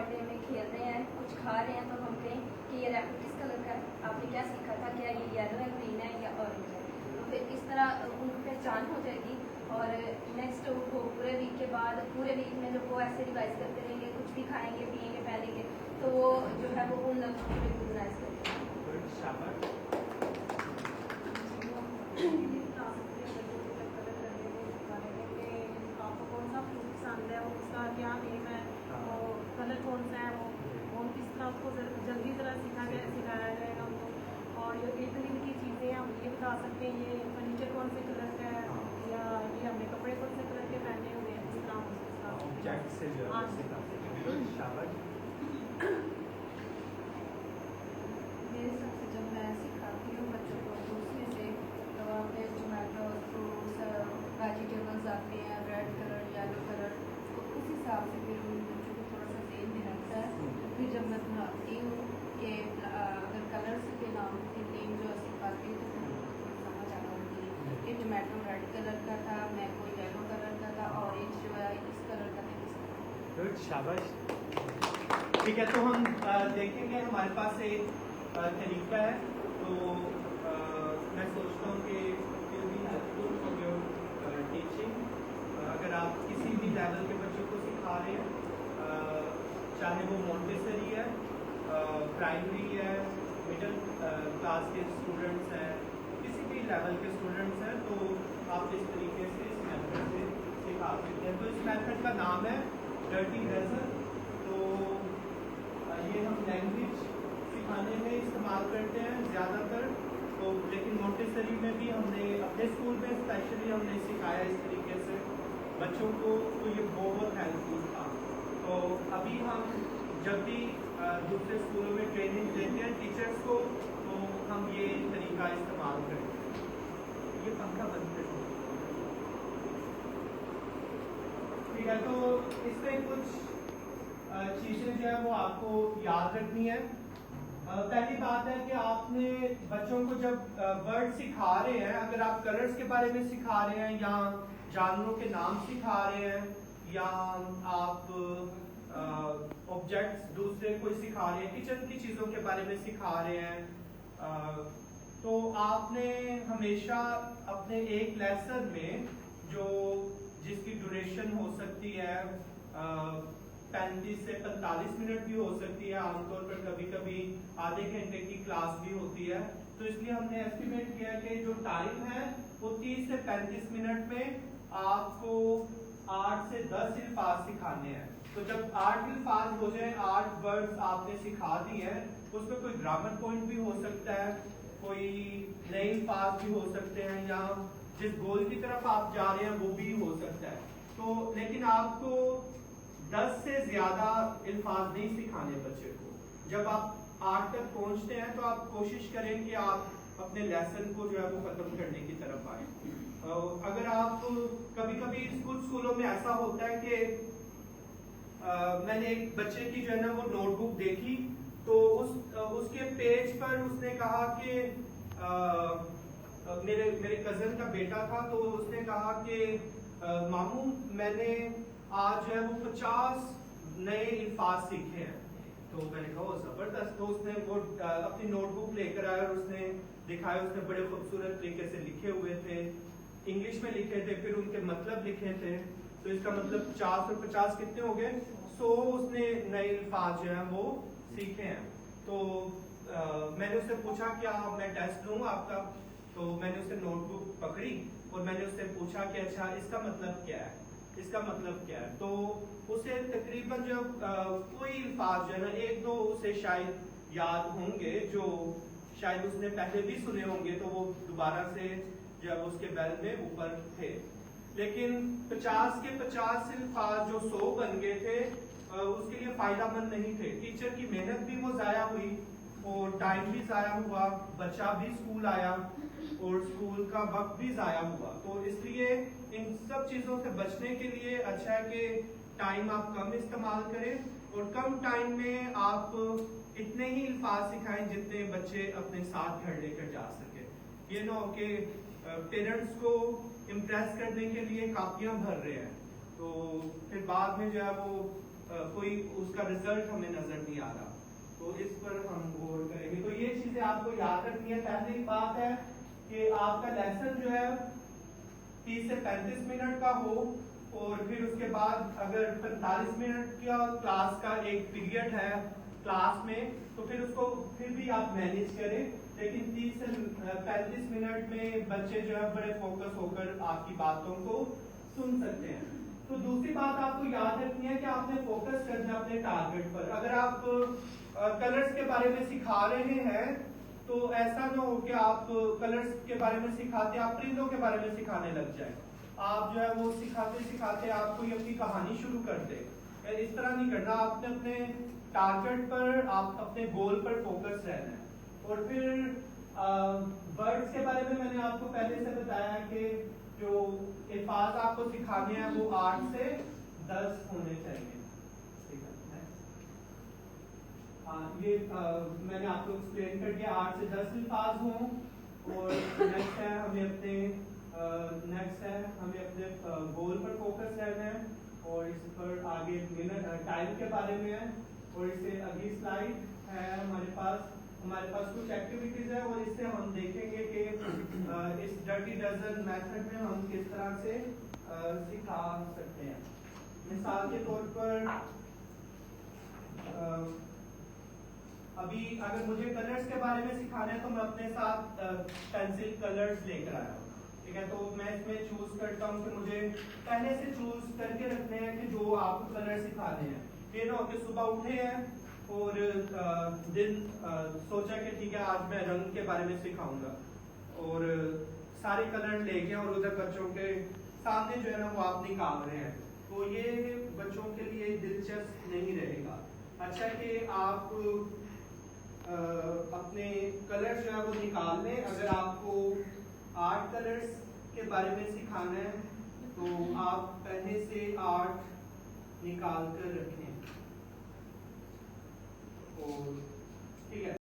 Day में खेल रहे हैं, कुछ खा रहे हैं, तो हम कहें कि ये रैपर किस कलर का है, आपने क्या सीखा था, क्या ये येलो है, ग्रीन है या ऑरेंज है। तो फिर इस तरह उनको पहचान हो जाएगी। और नेक्स्ट वो पूरे वीक के बाद पूरे वीक में जब वो ऐसे रिवाइज करते रहेंगे, कुछ भी खाएंगे पिएंगे पहनेंगे, तो वो जो है वो उन लफ्ज़ों को रिकॉग्नाइज करते हैं। आपको कौन सा फ्रूट पसंद है, उसका क्या नेम है, और कलर कौन सा है, वो किस तरह उसको जल्दी तरह सिखाया जाएगा उनको। और जो इतनी की चीज़ें हम ये बता सकते हैं, ये फर्नीचर कौन से कलर का है, या ये हमने कपड़े कौन से कलर के पहने हुए हैं, इस तरह मेरे हिसाब से जब मैं सिखाती हूँ बच्चों को तो उसमें से तो आपने टोमेटो फ्रूट्स वेजिटेबल्स आते हैं रेड कलर येलो कलर, तो उस हिसाब से फिर उन बच्चों को थोड़ा सा जेन में रखता है। फिर जब मैं पढ़ाती हूँ कि अगर कलर्स के नाम के नेम जो सिखाती हूँ तो फिर उनको थोड़ी समझ आ जाती है कि टोमेटो रेड कलर का था, मैंगो येलो कलर का था, ऑरेंज जो है इस कलर का था। शाबाश। ठीक है, तो हम देखेंगे हमारे पास एक तरीका है, तो मैं सोचता हूँ कि टीचिंग अगर आप किसी भी लेवल के बच्चों को सिखा रहे हैं, चाहे वो मॉन्टेसरी है, प्राइमरी है, मिडिल क्लास के स्टूडेंट्स हैं, किसी भी लेवल के स्टूडेंट्स हैं, तो आप इस तरीके से इस मेथड से सिखा सकते हैं। तो इस मेथड का नाम है डर्टी डजन। तो ये हम लैंग्वेज सिखाने में इस्तेमाल करते हैं ज़्यादातर, तो लेकिन मॉन्टेसरी में भी हमने अपने स्कूल में स्पेशली हमने सिखाया इस तरीके से बच्चों को, तो ये बहुत हेल्पफुल था। तो अभी हम जब भी दूसरे स्कूलों में ट्रेनिंग देते हैं टीचर्स को, तो हम ये तरीका इस्तेमाल करते हैं। ये पंखा बंद कर, ठीक है। तो इसमें कुछ चीज़ें जो है वो आपको याद रखनी है। पहली बात है कि आपने बच्चों को जब वर्ड सिखा रहे हैं, अगर आप कलर्स के बारे में सिखा रहे हैं या जानवरों के नाम सिखा रहे हैं या आप ऑब्जेक्ट्स दूसरे कोई सिखा रहे हैं, किचन की चीज़ों के बारे में सिखा रहे हैं, तो आपने हमेशा अपने एक लेसन में जो जिसकी ड्यूरेशन हो सकती है 35 से 45 मिनट भी हो सकती है, आमतौर पर कभी कभी आधे घंटे की क्लास भी होती है, तो इसलिए हमने एस्टिमेट किया कि जो टाइम है वो 30 से 35 मिनट में आपको 8 से 10 अल्फाज सिखाने हैं। तो जब 8 अल्फाज हो जाए, 8 वर्ड्स आपने सिखा दिए हैं, उसमें कोई ग्रामर पॉइंट भी हो सकता है, कोई नए अल्फाज भी हो सकते हैं, या जिस गोल की तरफ आप जा रहे हैं वो भी हो सकता है। तो लेकिन आपको 10 से ज्यादा अल्फाज नहीं सिखाने बच्चे को। जब आप 8 तक पहुंचते हैं तो आप कोशिश करें कि आप अपने लेसन को जो है वो खत्म करने की तरफ आए। अगर आप कभी कभी कुछ स्कूलों में ऐसा होता है कि मैंने एक बच्चे की जो है ना वो नोटबुक देखी, तो उसके पेज पर उसने कहा कि मेरे कजन का बेटा था, तो उसने कहा कि मामू मैंने आज जो है वो 50 नए अल्फाज सीखे हैं। तो मैंने कहा जबरदस्त। तो उसने वो अपनी नोटबुक लेकर आया और उसने दिखाया, उसने बड़े खूबसूरत तरीके से लिखे हुए थे, इंग्लिश में लिखे थे, फिर उनके मतलब लिखे थे। तो इसका मतलब 50 और 50 कितने हो गए, 100 उसने नए अल्फाज जो है वो सीखे हैं। तो मैंने उससे पूछा क्या मैं टेस्ट लूँ आपका, तो मैंने उससे नोटबुक पकड़ी और मैंने उससे पूछा कि अच्छा इसका मतलब क्या है, इसका मतलब क्या है। तो उसे तकरीबन जो कोई अल्फाज जो है ना, एक दो उसे शायद याद होंगे जो शायद उसने पहले भी सुने होंगे, तो वो दोबारा से जब उसके बैल में ऊपर थे। लेकिन 50 के 50 अल्फाज जो 100 बन गए थे, उसके लिए फायदामंद नहीं थे। टीचर की मेहनत भी वो जाया हुई और टाइम भी जाया हुआ, बच्चा भी स्कूल आया और स्कूल का वक्त भी जाया हुआ। तो इसलिए इन सब चीजों से बचने के लिए अच्छा है कि टाइम आप कम इस्तेमाल करें और कम टाइम में आप इतने ही अल्फाज सिखाएं जितने बच्चे अपने साथ घर लेकर जा सके। ये ना हो कि पेरेंट्स को इम्प्रेस करने के लिए कापियां भर रहे हैं, तो फिर बाद में जो है वो कोई उसका रिजल्ट हमें नजर नहीं आ रहा, तो इस पर हम गौर करेंगे। तो ये चीजें आपको याद रखनी है। पहली बात है कि आपका लेसन जो है 30 से 35 मिनट का हो, और फिर उसके बाद अगर 45 मिनट का क्लास का एक पीरियड है क्लास में, तो फिर उसको फिर भी आप मैनेज करें, लेकिन 30 से 35 मिनट में बच्चे जो है बड़े फोकस होकर आपकी बातों को सुन सकते हैं। तो दूसरी बात आपको याद रखनी है कि आपने फोकस करना अपने टारगेट पर। अगर आप कलर्स के बारे में सिखा रहे हैं तो ऐसा ना हो कि आप कलर्स के बारे में सिखाते आप परिंदों के बारे में सिखाने लग जाए। आप जो है वो सिखाते सिखाते आप कोई अपनी कहानी शुरू कर दे। इस तरह नहीं करना, आपने अपने टारगेट पर, आप अपने गोल पर फोकस रहना है। और फिर वर्ड्स के बारे में मैंने आपको पहले से बताया कि जो अल्फाज आपको सिखाने हैं वो 8 से 10 होने चाहिए। ठीक है, ये मैंने आपको एक्सप्लेन कर दिया, 8 से 10 अल्फाज हों। और नेक्स्ट है हमें अपने गोल पर फोकस रहना है, और इस पर आगे मिनट टाइम के बारे में है। और इससे अगली स्लाइड है हमारे पास कुछ एक्टिविटीज है, और इससे हम देखेंगे कि इस डर्टी डजन मेथड में हम किस तरह से सिखा सकते हैं। मिसाल के तौर पर अभी अगर मुझे कलर्स के बारे में सिखाना है तो मैं अपने साथ पेंसिल कलर्स लेकर आया हूँ। ठीक है, तो मैं इसमें चूज करता हूँ कि मुझे पहले से चूज करके रखने हैं कि जो आपको कलर सिखाने हैं। ये ना हो कि सुबह उठे हैं और दिन सोचा कि ठीक है आज मैं रंग के बारे में सिखाऊंगा, और सारे कलर लेके और उधर बच्चों के सामने जो है ना वो आप निकाल रहे हैं, तो ये बच्चों के लिए दिलचस्प नहीं रहेगा। अच्छा कि आप अपने कलर जो है वो निकाल लें। अगर आपको 8 कलर्स के बारे में सिखाना है तो आप पहले से 8 निकाल कर रखें। और ठीक है।